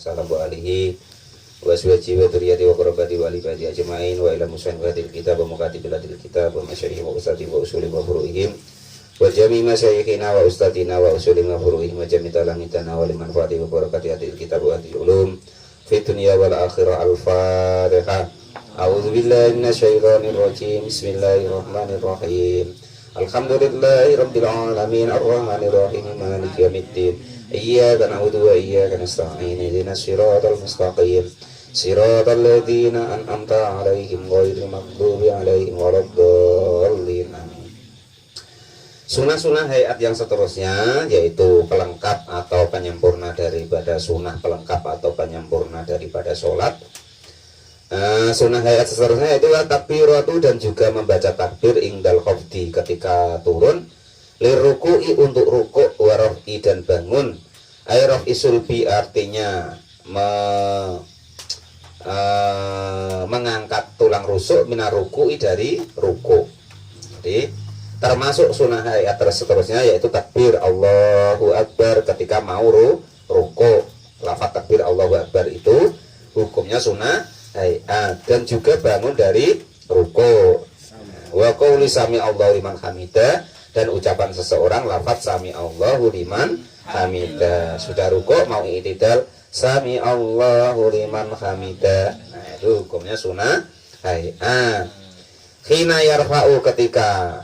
salam wa alihi wa azwaji wa dzurriyyati wa qurrabati wa libadi ajmain wa ila musannifil kitab wa mukatibil kitab wa masyayikh wa ustadi wa usuli wa furu'ihim wa jami' masyayikhina wa ustadina wa usuli wa furu'ihim wa jami' talamitana wa liman fati wa barakati hadil kitab wa hadil ulum fi dunya wal akhirah. Al-Fatihah. A'udzu billahi minasyaitonir rajim. Bismillahirrahmanirrahim. Alhamdulillahi rabbil alamin arrahmanir rahim maliki yaumiddin. Iyyaka na'budu wa iyyaka nasta'in. Ihdinas siratal mustaqim. Siratal ladzina an'amta 'alaihim ghairil maghdubi 'alaihim waladdallin. Sunah-sunah hayat yang seterusnya yaitu pelengkap atau penyempurna daripada sunah, pelengkap atau penyempurna daripada sholat. Sunnah hayat seterusnya itu takbiratu dan juga membaca takbir ingdal khafdi ketika turun, liruku'i untuk rukuk, warofi dan bangun. Ayrofi sulbi artinya mengangkat tulang rusuk, minaruku'i dari rukuk. Jadi termasuk sunnah hayat seterusnya yaitu takbir Allahu Akbar ketika mau rukuk. Lafaz takbir Allahu Akbar itu hukumnya sunnah hayat, dan juga bangun dari ruku. Wa qauli sami Allahu liman hamidah, dan ucapan seseorang lafaz sami Allahu liman hamidah. Sudah ruku mau i'tidal sami Allahu liman hamidah. Nah, itu hukumnya sunnah hayat. Khina yarfa'u ketika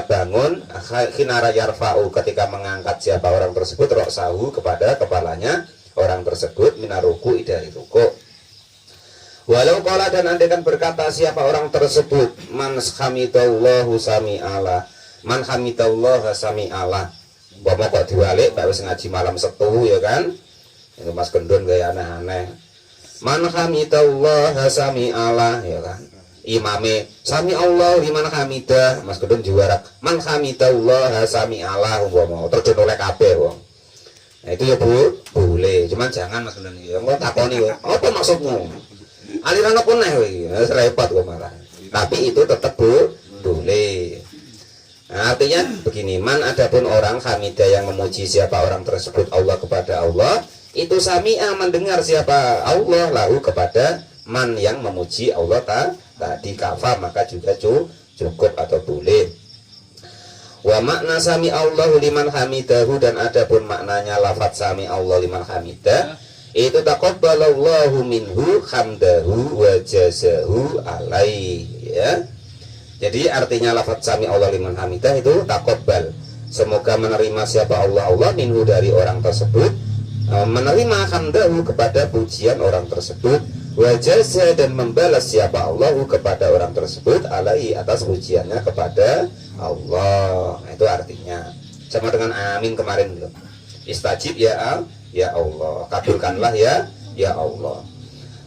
bangun, khina yarfa'u ketika mengangkat siapa orang tersebut, ra'sahu kepada kepalanya orang tersebut, minaruku'i dari ruku. Walau qala dan andaikan berkata siapa orang tersebut, man hamidallahu sami'alah, man hamidallahu sami'alah. Bapak kok diwalik, Pak wis ngaji malam Setu ya kan? Itu Mas Gendon gaya aneh-aneh. Man hamidallahu sami'alah ya kan? Imame sami Allah liman hamidah, Mas Gendon juara. Man hamidallahu sami'alah umpama terjun oleh kabeh wong. Nah itu ya Bu, boleh. Cuman jangan Mas Gendon ya. Engko takoni ya. Apa maksudmu? Aliran apa nih, repot kok malah. Tapi itu tetap boleh. Nah, artinya begini, man adapun orang hamidah yang memuji siapa orang tersebut Allah kepada Allah, itu sami'a mendengar siapa Allah lahu kepada man yang memuji Allah tadi kafa, maka juga cukup atau boleh. Wa makna sami Allahu liman hamidahu, dan adapun maknanya lafaz sami Allah liman hamidah itu taqabbalallahu minhu hamdahu wa jazahu alaihi ya. Jadi artinya lafaz sami Allah liman hamidah itu taqabbal, semoga menerima siapa Allah minhu dari orang tersebut, menerima hamdahu kepada pujian orang tersebut, wa jaza dan membalas siapa Allah kepada orang tersebut alaihi atas pujiannya kepada Allah. Nah, itu artinya sama dengan amin kemarin belum? Istajib ya Allah, kabulkanlah ya Allah.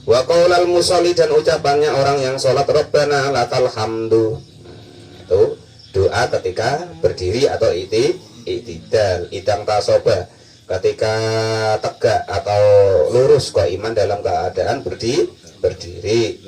Wa qaulal musolli, dan ucapannya orang yang sholat, Rabbana lakal hamdu. Itu doa ketika berdiri atau i'tidal, idang tasoba ketika tegak atau lurus kok iman dalam keadaan berdiri.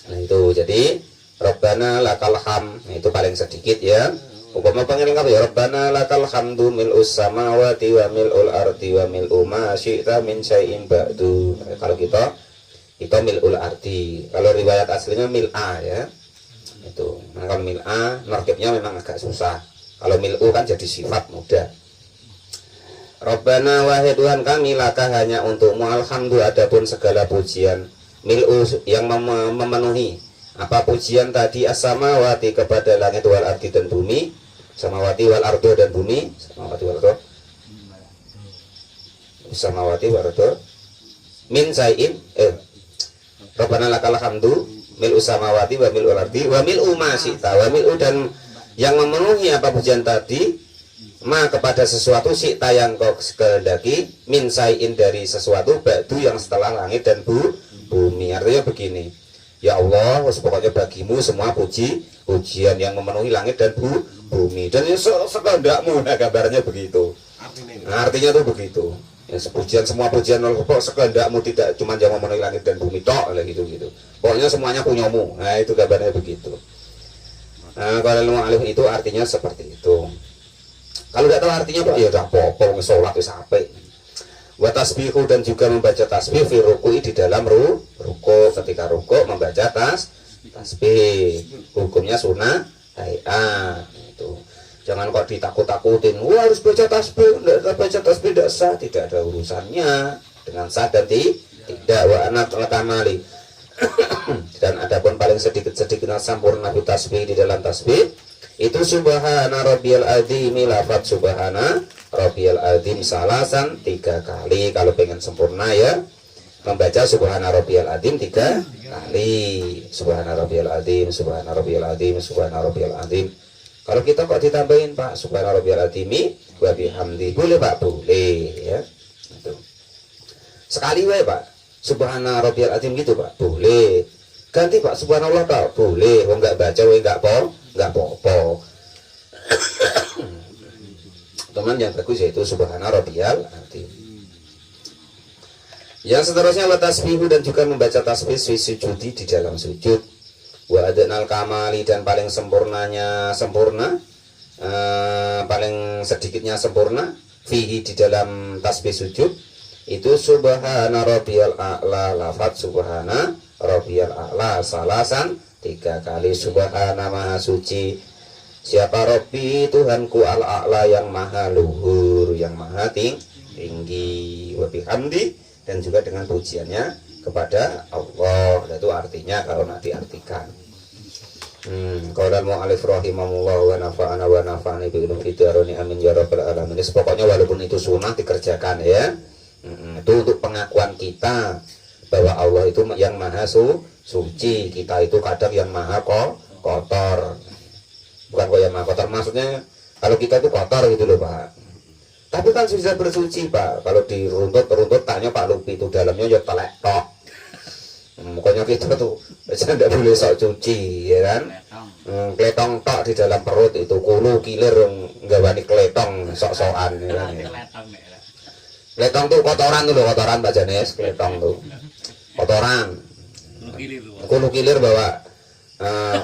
Nah itu jadi Rabbana lakal ham, itu paling sedikit ya. Umpama pengen lengkap ya, Rabbana lakal hamdu mil'us samawati wa mil'ul ardi wa mil'u ma syi'ta min syai'in ba'du. Kalau kita mil'ul ardi, kalau riwayat aslinya mil'a ya. Itu. Nah, kalau mil'a narkibnya memang agak susah. Kalau mil'u kan jadi sifat mudah. Rabbana wahai Tuhan kami, laka hanya untukmu alhamdu adapun segala pujian, mil'u yang memenuhi apa pujian tadi, as-samawati kepada langit, wal ardi dan bumi, samawati wal ardo dan bumi, samawati wal ardo, samawati wal ardo, min sayin, Rabbana lakal hamdu mil'u samawati wa mil'u ardi wa mil'u ma syi'ta, wa mil'u dan yang memenuhi apa pujian tadi, ma kepada sesuatu, syi'ta yang kau kehendaki, min sayin dari sesuatu, ba'du yang setelah langit dan bumi. Artinya begini, ya Allah, pokoknya bagimu semua pujian yang memenuhi langit dan bumi, dan sekehendakmu. Nah, gambarnya begitu. Artinya tuh begitu. Ya, semua pujian sekehendakmu, tidak cuma yang memenuhi langit dan bumi tok, gitu. Pokoknya semuanya punyamu. Nah, itu gambarnya begitu. Nah, kalau ilmu alif itu artinya seperti itu. Kalau tidak tahu artinya Pak, ya udah apa-apa, sholat itu sampai. Wa tasbihu dan juga membaca tasbih fi ruku'i di dalam ruku. Ketika ruku membaca tasbih. Hukumnya sunnah hayat itu. Jangan kok ditakut-takutin, wah harus baca tasbih, enggak baca tasbih tidak sah, tidak ada urusannya dengan sah dan tidak. Wa anak kamali. Dan adapun paling sedikit sempurna fi tasbih di dalam tasbih itu subhana rabbiyal azim, lafaz subhana rabbiyal azim salasan 3 kali. Kalau pengen sempurna ya membaca subhana rabbiyal azim 3 kali. Subhana rabbiyal azim, subhana rabbiyal azim, subhana rabbiyal azim. Kalau kita kok ditambahin Pak subhana rabbiyal azimi wa bihamdi, boleh Pak, boleh ya. Itu. Sekali wae Pak subhana rabbiyal azim gitu Pak, boleh. Ganti Pak subhanallah Pak, boleh. Wong enggak baca wae enggak apa-apa. Teman yang bagus yaitu subhana rabbiyal azim. Yang seterusnya wa tasbihu dan juga membaca tasbih sujudi di dalam sujud. Wa adnal kamali dan paling sempurnanya paling sedikitnya sempurna fihi di dalam tasbih sujud itu subhana rabbiyal a'la, lafaz subhana rabbiyal a'la salasan 3 kali. Subhana maha suci siapa Rabbi Tuhanku al-a'la yang maha luhur, yang maha tinggi. Wa bihamdi dan juga dengan pujiannya kepada Allah. Itu artinya kalau nak diartikan. Qala al-mu'allif rahimahullah wa nafa'ana wa nafa'ani bi ilmi fitaroni amin ya rabbal alamin. Pokoknya walaupun itu sunnah dikerjakan ya. Itu untuk pengakuan kita bahwa Allah itu yang maha suci, kita itu kadang yang maha kotor. Bukan kok yang maha kotor, maksudnya kalau kita itu kotor gitu loh Pak. Tapi kan sudah bersuci Pak. Kalau diruntut tanya Pak Lupi itu dalamnya ya telek tok. Pokoknya kita tuh tidak boleh sok cuci ya kan. Kletong tok di dalam perut itu kulu kilir nggak wani kletong sok-sokan ya kan. Kletong tuh kotoran tuh loh, kotoran Pak Janes, kletong tuh kotoran. Kulu kilir bawa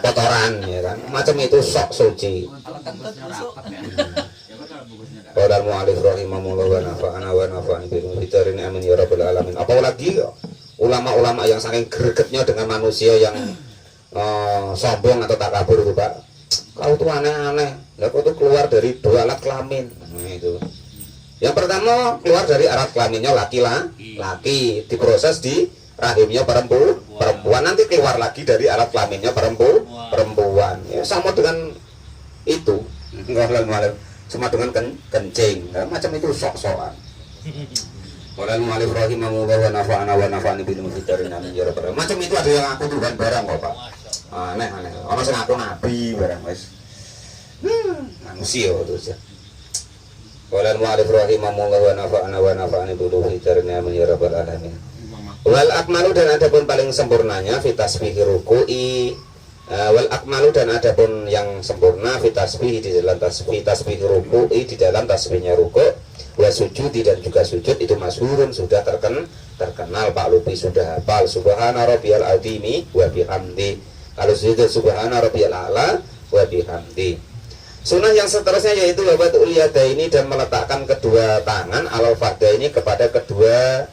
kotoran ya kan. Macam itu sok suci. Qala al-mu'allif rahimahullah wa nafa'ana wa nafa'ani bi ilmi amin ya rabbal alamin. Apalagi ulama-ulama yang saking gregetnya dengan manusia yang sombong atau takabur itu Pak. Kau tuh aneh-aneh. Lah kau tuh keluar dari 2 alat kelamin. Nah, itu. Yang pertama keluar dari alat kelaminnya laki, diproses di rahimnya perempuan, nanti keluar lagi dari alat kelaminnya perempuan. Ya, sama dengan itu. Sama dengan kencing. Nah, macam itu sok-sokan. Qala al-mu'allif rahimahullah wa nafa'ana wa nafa'ani bil mufidarin amin ya rabbal alamin. Macam itu ada yang aku Tuhan barang kok Pak. Aneh-aneh. Ono sing aku nabi barang wis. Manusia terus ya. Qala al-mu'allif rahimahullah wa nafa'ani bil mufidarin amin ya rabbal alamin. Wal akmalu dan adapun paling sempurnanya fi tasbihi ruku'i. Wal akmalu dan adapun yang sempurna fi tasbih di dalam tasbih ruku'i, di dalam tasbihnya ruku'. Wa sujudi dan juga sujud itu masyhurun, sudah terkenal Pak Lupi sudah hafal subhana rabbiyal azimi wa bihamdi. Kalau sujud subhana rabbiyal a'la wa bihamdi. Sunnah yang seterusnya yaitu wabatul yadaini dan meletakkan kedua tangan alal fadhaini kepada kedua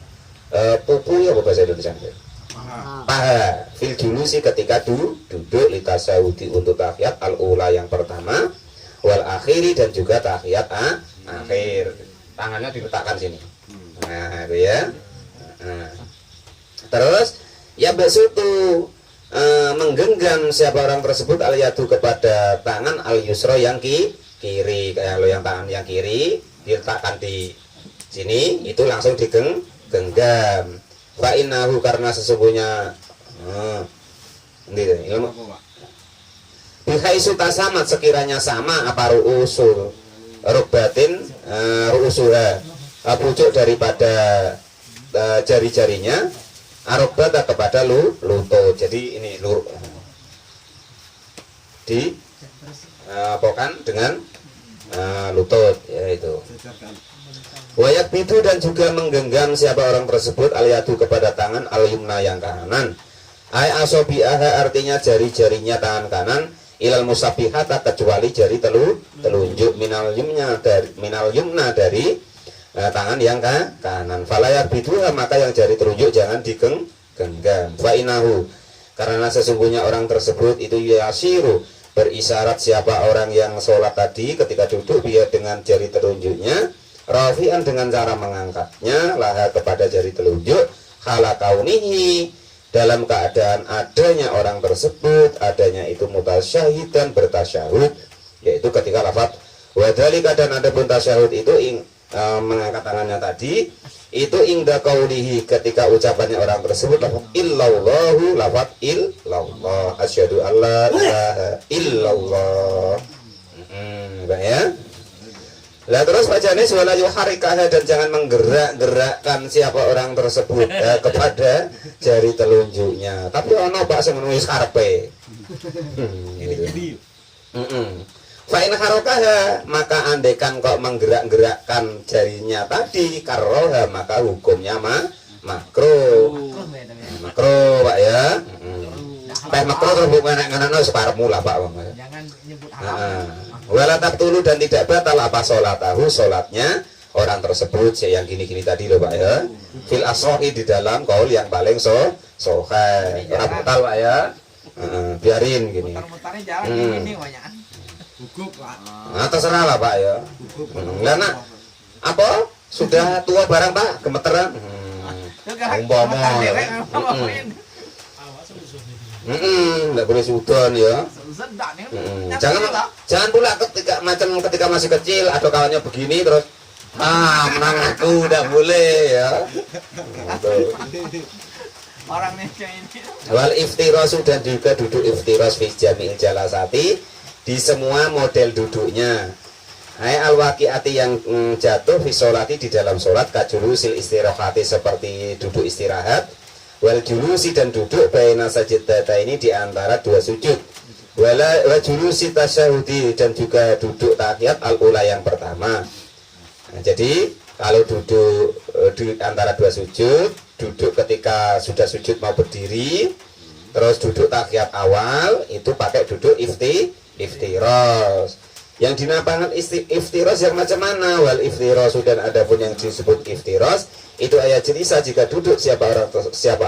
pupu ya bahasa Indonesia. Paha fil julusi ketika duduk litasawudi untuk tahiyat al-ula yang pertama wal akhiri dan juga tahiyat akhir. Tangannya diletakkan sini. Nah, itu ya. Terus ya besutu menggenggam siapa orang tersebut al yadu kepada tangan al yusra yang kiri. Kayak lo yang tangan yang kiri diletakkan di sini itu langsung digenggam. Fa innahu karena sesungguhnya ini ilmu bihaisu tasamat sekiranya sama apa ruusul rukbatin ruusuha pucuk daripada jari-jarinya arubata kepada lutut. Jadi ini di pokan dengan lutut yaitu wayak itu dan juga menggenggam siapa orang tersebut aliyadu kepada tangan al-yumna yang kanan ay asobi'aha artinya jari-jarinya tangan kanan ilal musabihata kecuali jari telunjuk minal yumna dari tangan yang kanan. Falayak biduha, maka yang jari telunjuk jangan digenggam. Fa inahu, karena sesungguhnya orang tersebut itu yasiru, berisyarat siapa orang yang sholat tadi ketika duduk dia dengan jari telunjuknya, rafi'an dengan cara mengangkatnya laha kepada jari telunjuk, hala kaunihi, dalam keadaan adanya orang tersebut, adanya itu mutasyahid dan bertasyahud, yaitu ketika lafaz wadhalika, dan ada pun tasyahud itu mengangkat tangannya tadi itu ingda qaulihi, ketika ucapannya orang tersebut lafaz illallahu, lafaz illallah, asyhadu alla ilaha illallah. Ya. Lah terus bacanya wala yuharikaha, dan jangan menggerak-gerakkan siapa orang tersebut kepada jari telunjuknya. Tapi ono Pak sing menulis karepe. Gitu. Fa in harokaha, maka andekan kok menggerak-gerakkan jarinya tadi karoha, maka hukumnya makruh. Makruh Pak ya. Pak makruh terus bukan ngono separmu lah Pak. Jangan nyebut haram. Wala tabtulu, dan tidak batal apa sholatahu, sholatnya orang tersebut yang gini-gini tadi loh Pak ya. Fil asrohi, di dalam kaul yang paling soheh. Orang batal Pak ya. Biarin gini. Mutar-mutarnya jangan gini banyak. Gugup Pak. Nah, terserah lah Pak ya. Karena apa? Sudah tua barang Pak, gemeteran. Umpama. Enggak boleh sudan ya. Jangan pula ketika masih kecil atau kawannya begini terus menang aku, enggak boleh ya. Orang Indonesia ini. Wal iftirasu, dan juga duduk iftiras fi jami'il jalasati, di semua model duduknya. Hai al-waqi'ati, yang jatuh fi sholati, di dalam sholat, kajulusil istirahati, seperti duduk istirahat, wal julusi, dan duduk baina sajdata, ini di antara dua sujud, wa julusi tasyahudi, dan juga duduk tahiyat al-ula, yang pertama. Nah, jadi kalau duduk di antara dua sujud, duduk ketika sudah sujud mau berdiri, terus duduk tahiyat awal, itu pakai duduk iftiros. Yang dinamakan iftiros yang macam mana? Wal iftiros, dan ada pun yang disebut iftiros itu ayat jelisa, jika duduk siapa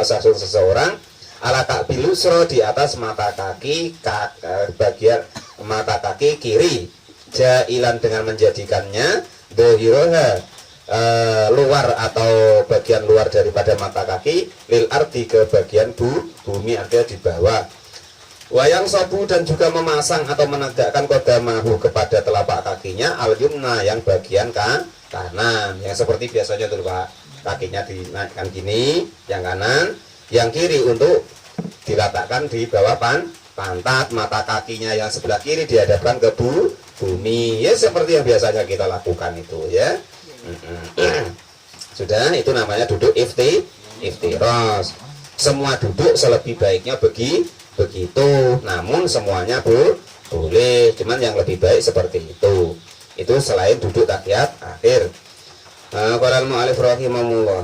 seseorang ala takbil usro, di atas mata kaki bagian mata kaki kiri, jailan, dengan menjadikannya dohiroha, luar atau bagian luar daripada mata kaki, lil ardi, ke bagian bumi, artinya di bawah. Wayang sobu, dan juga memasang atau menegakkan kodamahu, kepada telapak kakinya, al yumna, yang bagian kanan, yang seperti biasanya tuh Pak, kakinya dinaikkan gini, yang kanan, yang kiri untuk diletakkan di bawah pantat, mata kakinya yang sebelah kiri dihadapkan ke bumi, ya seperti yang biasanya kita lakukan itu ya. Sudah, itu namanya duduk iftiros. Semua duduk selebih baiknya begitu, namun semuanya boleh, cuman yang lebih baik seperti itu selain duduk tahiyat akhir. Qala al-mu'allif rahimahullah,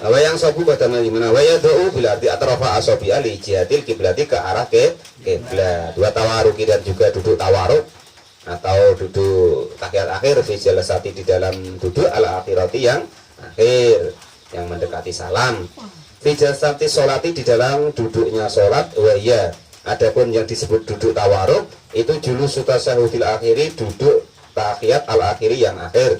wa yang sabu pada mana wa yad'u bil arti atrafa asabi ali jihatil kiblati, ke arah kiblat. Wa tawaruki, dan juga duduk tawaruk atau duduk tahiyat akhir fi jalasati, di dalam duduk ala akhirati, yang akhir, yang mendekati salam. Fi jalasati sholati, di dalam duduknya sholat. Wa ya, adapun yang disebut duduk tawaruk itu julus tasyahudil akhiri, duduk tahiyat al akhiri, yang akhir.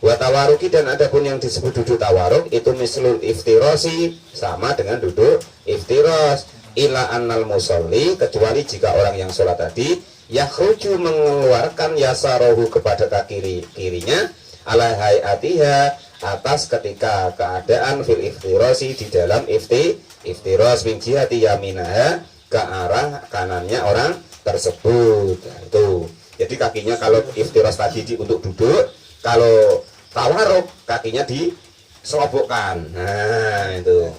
Wa tawaruki, dan adapun yang disebut duduk tawaruk itu mislul iftirosi, sama dengan duduk iftiros, ila annal musolli, kecuali jika orang yang sholat tadi yakhruju, mengeluarkan yasarohu, kepada kaki kirinya, ala hayatiha, atas ketika keadaan fil iftirosi, di dalam iftiros, min jihati yaminaha, ke arah kanannya orang tersebut. Nah, itu jadi kakinya kalau iftiros tadi untuk duduk, kalau tawaruk kakinya diselobokkan. Nah itu,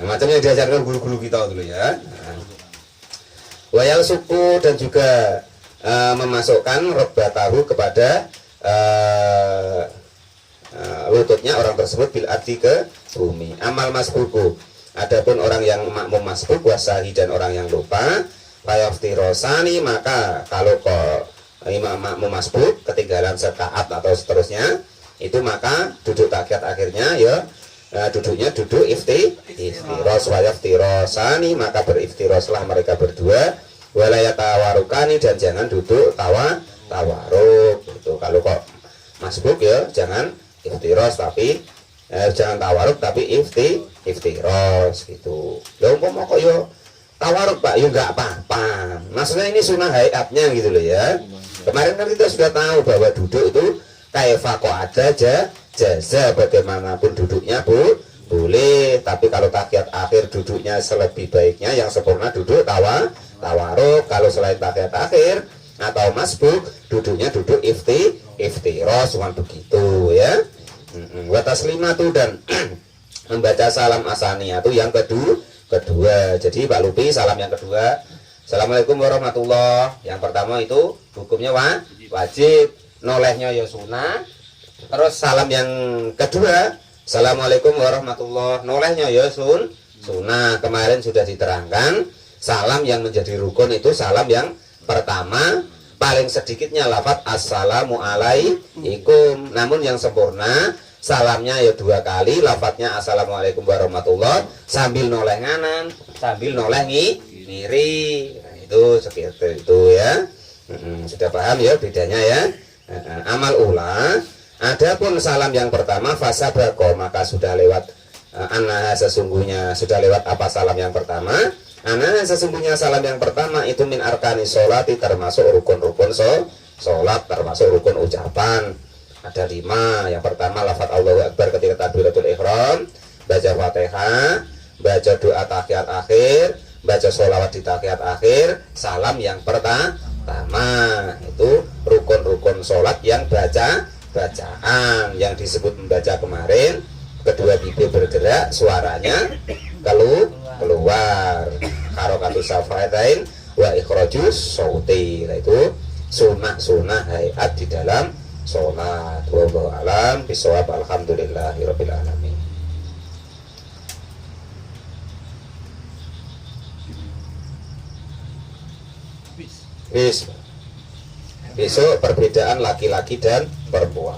macamnya diajarkan guru-guru kita dulu ya. Wayal suku, dan juga memasukkan robbatahu, kepada lututnya orang tersebut, bil ardi, ke bumi. Amal masbuku, adapun orang yang makmum masbuk, wasahi, dan orang yang lupa, fayaftirosani, maka kalau imam makmum masbuk ketinggalan sekaat atau seterusnya, itu maka duduk tahiyat akhirnya ya duduknya duduk iftiros wa yaftirosani, maka beriftiroslah mereka berdua, walayatawarukani, dan jangan duduk tawaruk gitu. Kalau kok masbuk ya jangan iftiros tapi jangan tawaruk tapi iftiros gitu. Lha umpama kok yo tawaruk Pak yo enggak apa-apa. Maksudnya ini sunnah hayatnya gitu loh ya. Kemarin kan kita sudah tahu bahwa duduk itu kaifa kok ada jaza, bagaimanapun duduknya boleh, tapi kalau tahiyat akhir duduknya selebih baiknya yang sempurna duduk tawaruk. Kalau selain tahiyat akhir atau masbuk duduknya duduk iftiros, cuma begitu ya. Wa taslimatu, dan membaca salam asaniyatu yang kedua. Jadi Pak Lupi salam yang kedua, Assalamualaikum warahmatullahi. Yang pertama itu hukumnya wajib, nolehnya ya sunnah. Terus salam yang kedua, Assalamualaikum warahmatullahi, nolehnya ya sunnah. Kemarin sudah diterangkan, salam yang menjadi rukun itu salam yang pertama, paling sedikitnya lafaz assalamu alaikum. Namun yang sempurna salamnya ya 2 kali, lafaznya assalamualaikum warahmatullahi sambil noleh nganan, sambil noleh ngiri. Nah, itu seperti itu ya. Sudah paham ya bedanya ya. Amal ula, adapun salam yang pertama fasabako, maka sudah lewat sesungguhnya sudah lewat apa salam yang pertama. Sesungguhnya salam yang pertama itu min arkani sholati, termasuk rukun-rukun sholat, termasuk rukun ucapan. Ada 5. Yang pertama lafaz Allahu Akbar ketika takbiratul ihram, baca Fatihah, baca doa tahiyat akhir, baca sholawat di tahiyat akhir. Salam yang pertama itu rukun-rukun sholat yang bacaan yang disebut membaca kemarin, kedua bibir bergerak, suaranya keluar, harokatus safatain wa ikhrajus sauti. Itu sunnah hayat di dalam sholat. Wallahu alam bisawab. Alhamdulillahirabbil alamin. Besok perbedaan laki-laki dan perempuan.